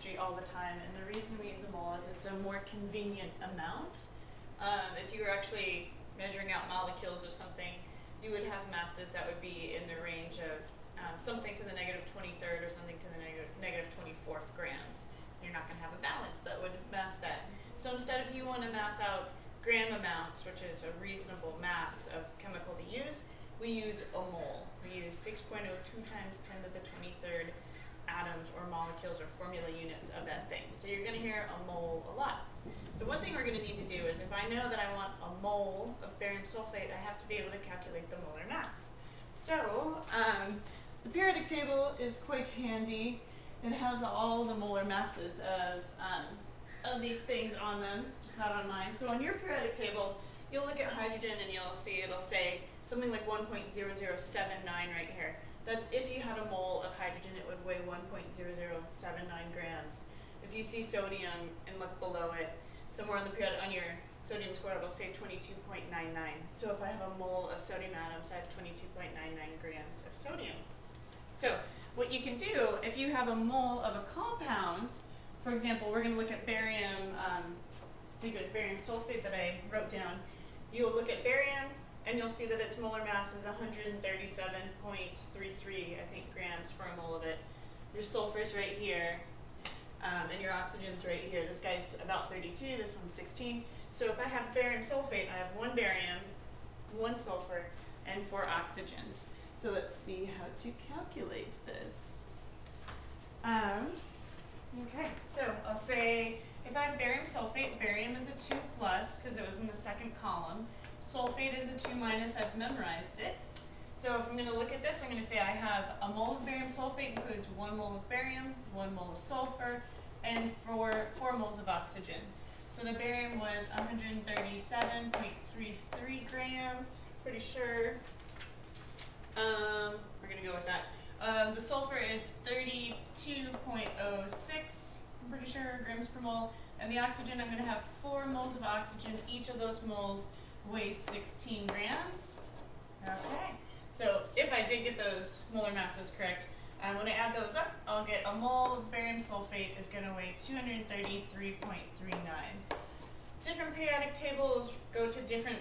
chemistry all the time, and the reason we use the mole is it's a more convenient amount. If you were actually measuring out molecules of something, you would have masses that would be in the range of something to the negative 23rd or something to the negative 24th grams. You're not going to have a balance that would mass that. So instead, if you want to mass out gram amounts, which is a reasonable mass of chemical to use, we use a mole. We use 6.02 times 10 to the 23rd atoms or molecules or formula units of that thing. So you're going to hear a mole a lot. So one thing we're going to need to do is if I know that I want a mole of barium sulfate, I have to be able to calculate the molar mass. So the periodic table is quite handy. It has all the molar masses of these things on them, just not on mine. So on your periodic table, you'll look at hydrogen and you'll see it'll say something like 1.0079 right here. That's if you had a mole of hydrogen, it would weigh 1.0079 grams. If you see sodium and look below it, somewhere on the period on your sodium score, it'll say 22.99. So if I have a mole of sodium atoms, I have 22.99 grams of sodium. So what you can do, if you have a mole of a compound, for example, we're going to look at barium, I think it was barium sulfate that I wrote down. You'll look at barium, and you'll see that its molar mass is 137.33, I think, grams for a mole of it. Your sulfur's right here, and your oxygen's right here. This guy's about 32, this one's 16. So if I have barium sulfate, I have 1 barium, 1 sulfur, and 4 oxygens. So let's see how to calculate this. Okay, so I'll say if I have barium sulfate, barium is a 2 plus because it was in the second column. Sulfate is a 2 minus, I've memorized it. So if I'm going to look at this, I'm going to say I have a mole of barium sulfate includes 1 mole of barium, 1 mole of sulfur, and 4 moles of oxygen. So the barium was 137.33 grams, pretty sure. We're going to go with that. The sulfur is 32.06, I'm pretty sure, grams per mole. And the oxygen, I'm going to have 4 moles of oxygen. Each of those moles weighs 16 grams. Okay, so if I did get those molar masses correct, when I add those up, I'll get a mole of barium sulfate is going to weigh 233.39. Different periodic tables go to different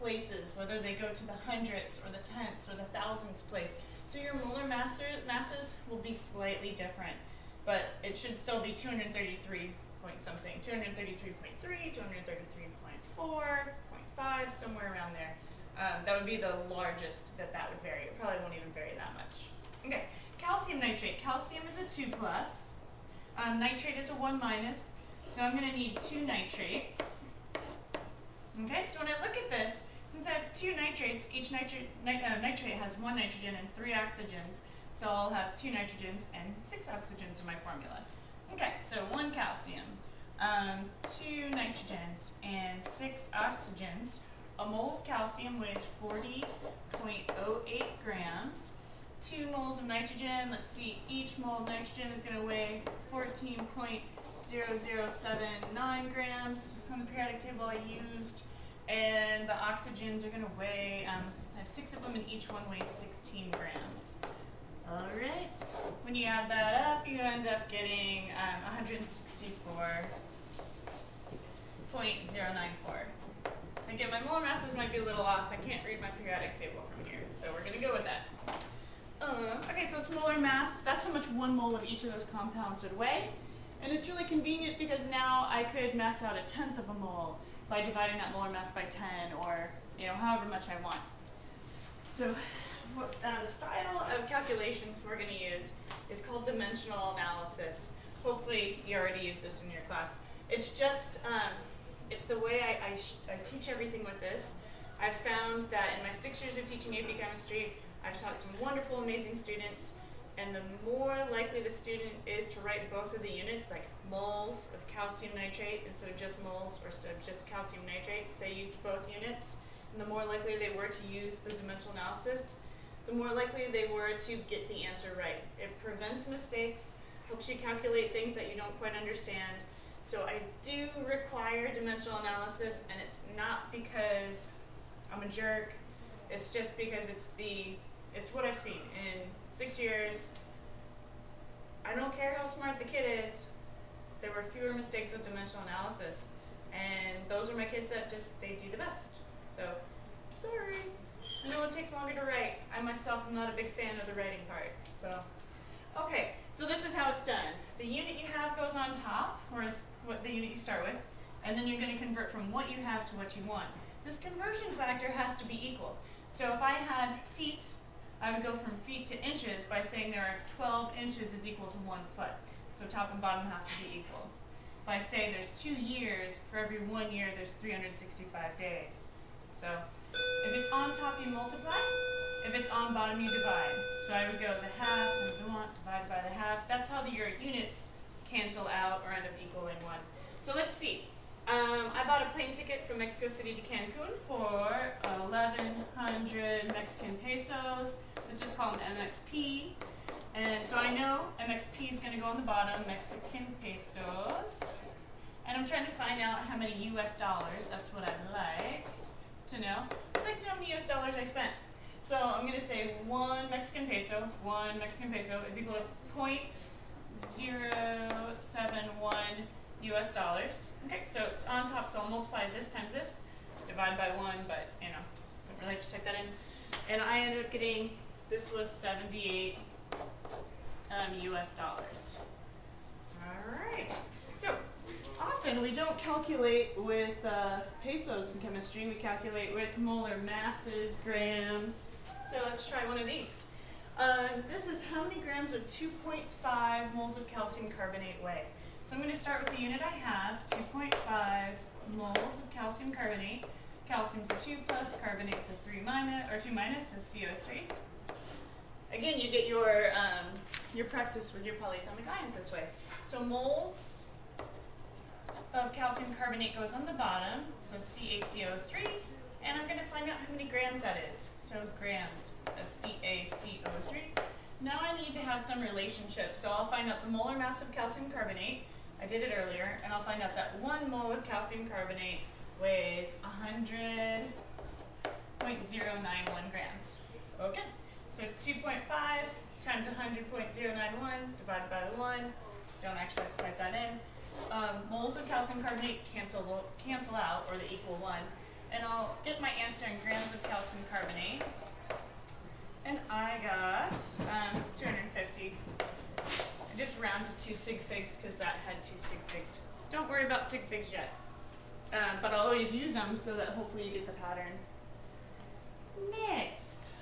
places, whether they go to the hundredths or the tenths or the thousandths place. So your molar masses will be slightly different, but it should still be 233 point something, 233.3, 233.4, 0.5, somewhere around there. That would be the largest that would vary. It probably won't even vary that much. Okay, calcium nitrate. Calcium is a 2 plus. Nitrate is a 1 minus. So I'm going to need 2 nitrates. Okay, so when I look at this, since I have 2 nitrates, each nitrate has 1 nitrogen and 3 oxygens. So I'll have 2 nitrogens and 6 oxygens in my formula. Okay, so 1 calcium, 2 nitrogens, and 6 oxygens. A mole of calcium weighs 40.08 grams. 2 moles of nitrogen, let's see, each mole of nitrogen is going to weigh 14.0079 grams from the periodic table I used. And the oxygens are going to weigh, I have 6 of them and each one weighs 16 grams. All right, when you add that up, you end up getting 164.094. Again, my molar masses might be a little off. I can't read my periodic table from here, so we're going to go with that. Okay, so it's molar mass. That's how much 1 mole of each of those compounds would weigh. And it's really convenient because now I could mass out 1/10 of a mole by dividing that molar mass by 10 or however much I want. So the style of calculations we're going to use is called dimensional analysis. Hopefully you already used this in your class. It's just, it's the way I teach everything with this. I've found that in my 6 years of teaching AP chemistry, I've taught some wonderful, amazing students, and the more likely the student is to write both of the units, like moles of calcium nitrate instead of just moles, or instead of just calcium nitrate, if they used both units, and the more likely they were to use the dimensional analysis, the more likely they were to get the answer right. It prevents mistakes, helps you calculate things that you don't quite understand. So I do require dimensional analysis, and it's not because I'm a jerk, it's just because it's what I've seen in 6 years. I don't care how smart the kid is, there were fewer mistakes with dimensional analysis. And those are my kids that they do the best. So, sorry. I know it takes longer to write. I myself am not a big fan of the writing part. So, okay, so this is how it's done. The unit you have goes on top, or is what the unit you start with, and then you're going to convert from what you have to what you want. This conversion factor has to be equal. So if I had feet, I would go from feet to inches by saying there are 12 inches is equal to 1 foot. So top and bottom have to be equal. If I say there's 2 years, for every 1 year there's 365 days. So if it's on top, you multiply. If it's on bottom, you divide. So I would go the half times the 1 divided by the half. That's how your units cancel out or end up equaling 1. So let's see. I bought a plane ticket from Mexico City to Cancun for 1,100 Mexican pesos. Let's just call them MXP. And so I know MXP is going to go on the bottom, Mexican pesos. And I'm trying to find out how many US dollars, that's what I'd like to know. I'd like to know how many US dollars I spent. So I'm going to say 1 Mexican peso is equal to 0.071 US dollars. Okay, so it's on top, so I'll multiply this times this, divide by 1, but you know, don't really have to type that in. And I ended up getting, this was 78 US dollars. Alright, so often we don't calculate with pesos in chemistry, we calculate with molar masses, grams. So let's try one of these. This is how many grams of 2.5 moles of calcium carbonate weigh. So I'm going to start with the unit I have, 2.5 moles of calcium carbonate. Calcium's a 2 plus, carbonate's a 3 minus, or 2 minus, so CO3. Again, you get your practice with your polyatomic ions this way. So moles of calcium carbonate goes on the bottom, so CaCO3, and I'm going to find out how many grams that is. So grams of CaCO3. Now I need to have some relationship, so I'll find out the molar mass of calcium carbonate. I did it earlier, and I'll find out that 1 mole of calcium carbonate weighs 100.091 grams. Okay, so 2.5 times 100.091 divided by the 1. Don't actually have to type that in. Moles of calcium carbonate cancel out, or they equal 1. And I'll get my answer in grams of calcium carbonate. And I got 250. I just round to 2 sig figs because that had 2 sig figs. Don't worry about sig figs yet. But I'll always use them so that hopefully you get the pattern. Next,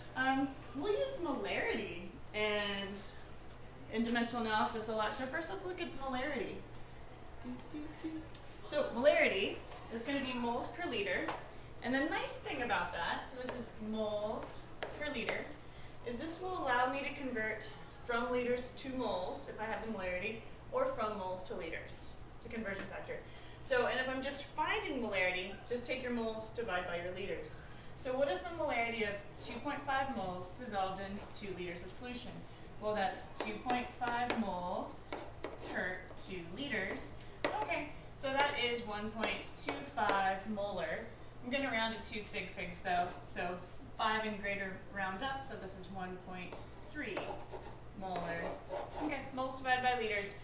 we'll use molarity and in dimensional analysis a lot. So first let's look at molarity. So molarity is going to be moles per liter. And the nice thing about that, so this is moles per liter, is this will allow me to convert from liters to moles, if I have the molarity, or from moles to liters. It's a conversion factor. So, and if I'm just finding molarity, just take your moles, divide by your liters. So what is the molarity of 2.5 moles dissolved in 2 liters of solution? Well, that's 2.5 moles per 2 liters. Okay, so that is 1.25 molar. I'm going to round to 2 sig figs though, so 5 and greater round up, so this is 1.3 molar. Okay, moles divided by liters.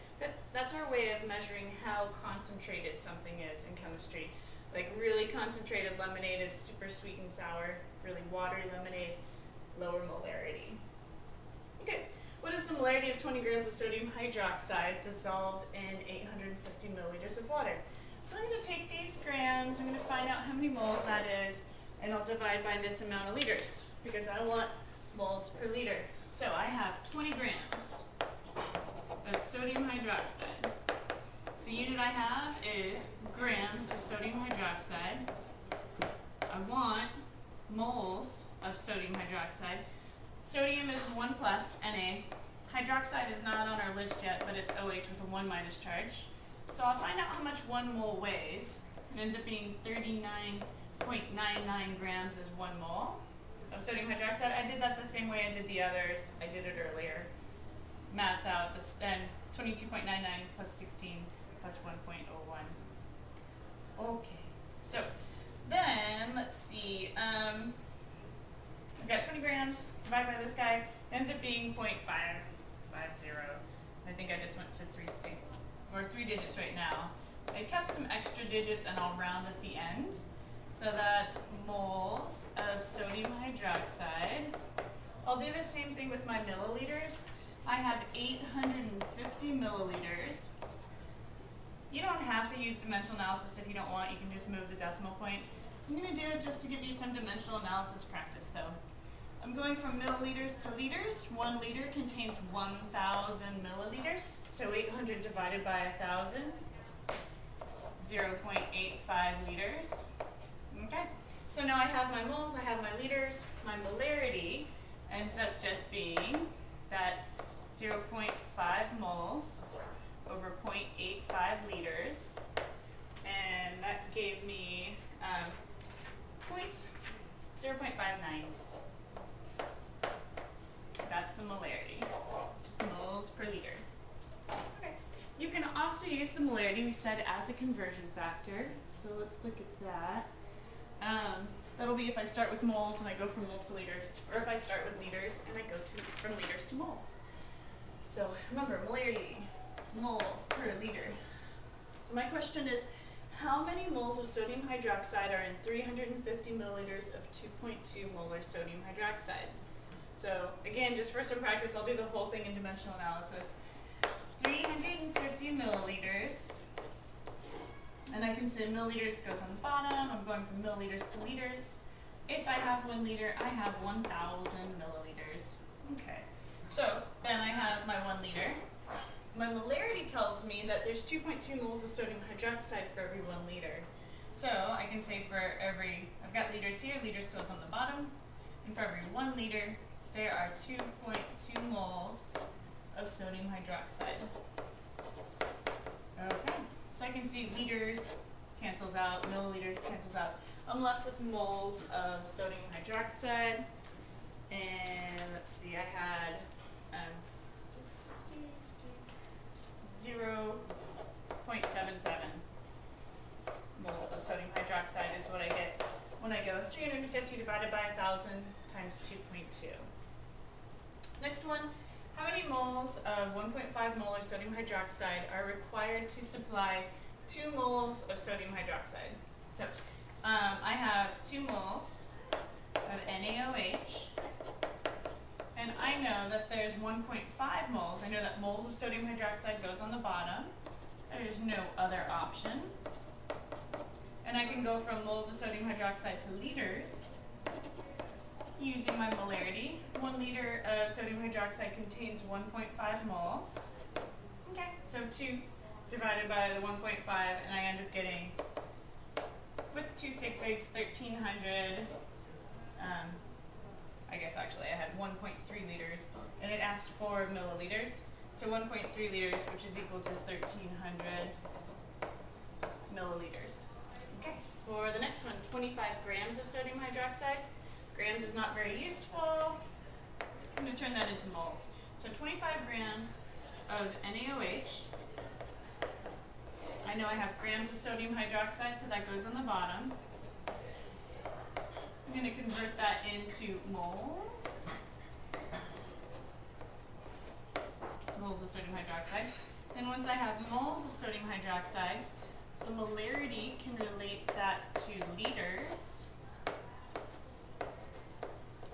That's our way of measuring how concentrated something is in chemistry. Like really concentrated lemonade is super sweet and sour. Really watery lemonade, lower molarity. Okay, what is the molarity of 20 grams of sodium hydroxide dissolved in 850 milliliters of water? So I'm going to take these grams, I'm going to find out how many moles that is, and I'll divide by this amount of liters, because I want moles per liter. So I have 20 grams of sodium hydroxide. The unit I have is grams of sodium hydroxide. I want moles of sodium hydroxide. Sodium is 1 plus Na. Hydroxide is not on our list yet, but it's OH with a 1 minus charge. So I'll find out how much 1 mole weighs. It ends up being 39.99 grams is 1 mole of sodium hydroxide. I did that the same way I did the others. I did it earlier. Mass out, then 22.99 plus 16 plus 1.01. Okay, so then let's see. I've got 20 grams divided by this guy. Ends up being 0.550. I think I just went to 3 sig or 3 digits right now. I kept some extra digits and I'll round at the end. So that's moles of sodium hydroxide. I'll do the same thing with my milliliters. I have 850 milliliters. You don't have to use dimensional analysis if you don't want. You can just move the decimal point. I'm going to do it just to give you some dimensional analysis practice though. I'm going from milliliters to liters. 1 liter contains 1,000 milliliters. So 800 divided by 1,000, 0.85 liters. Okay, so now I have my moles, I have my liters. My molarity ends up just being that 0.5 moles over 0.85 liters. And that gave me 0.59. That's the molarity, just moles per liter. Okay. You can also use the molarity, we said, as a conversion factor. So let's look at that. That'll be if I start with moles and I go from moles to liters, or if I start with liters and I go from liters to moles. So remember, molarity, moles per liter. So my question is, how many moles of sodium hydroxide are in 350 milliliters of 2.2 molar sodium hydroxide? So again, just for some practice, I'll do the whole thing in dimensional analysis. 350 milliliters, and I can say milliliters goes on the bottom. I'm going from milliliters to liters. If I have 1 liter, I have 1,000 milliliters. Okay, so then I have my 1 liter. My molarity tells me that there's 2.2 moles of sodium hydroxide for every 1 liter. So I can say for every, I've got liters here, liters goes on the bottom, and for every 1 liter, there are 2.2 moles of sodium hydroxide. Okay, so I can see liters cancels out, milliliters cancels out. I'm left with moles of sodium hydroxide, and let's see, I had 0.77 moles of sodium hydroxide is what I get when I go 350 divided by 1,000 times 2.2. Next one, how many moles of 1.5 molar sodium hydroxide are required to supply 2 moles of sodium hydroxide? So I have 2 moles of NaOH, and I know that there's 1.5 moles. I know that moles of sodium hydroxide goes on the bottom. There's no other option. And I can go from moles of sodium hydroxide to liters using my molarity. 1 liter of sodium hydroxide contains 1.5 moles. Okay, so 2 divided by the 1.5, and I end up getting, with 2 stick figs, 1,300. I guess actually I had 1.3 liters, and it asked for milliliters. So 1.3 liters, which is equal to 1,300 milliliters. Okay, for the next one, 25 grams of sodium hydroxide. Grams is not very useful. I'm going to turn that into moles. So 25 grams of NaOH. I know I have grams of sodium hydroxide, so that goes on the bottom. I'm going to convert that into moles. Moles of sodium hydroxide. Then once I have moles of sodium hydroxide, the molarity can relate that to liters.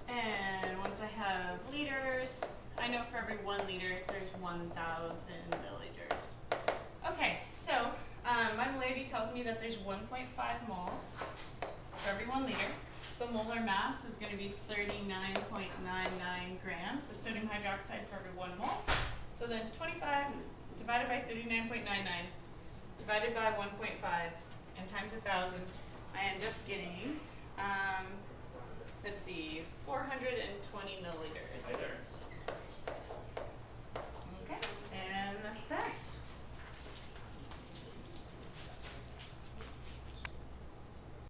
And once I have liters, I know for every 1 liter, there's 1,000 milliliters. Okay, so my molarity tells me that there's 1.5 moles for every 1 liter. The molar mass is going to be 39.99 grams of sodium hydroxide for every 1 mole. So then 25 divided by 39.99 divided by 1.5 and times 1,000, I end up getting, let's see, 420 milliliters.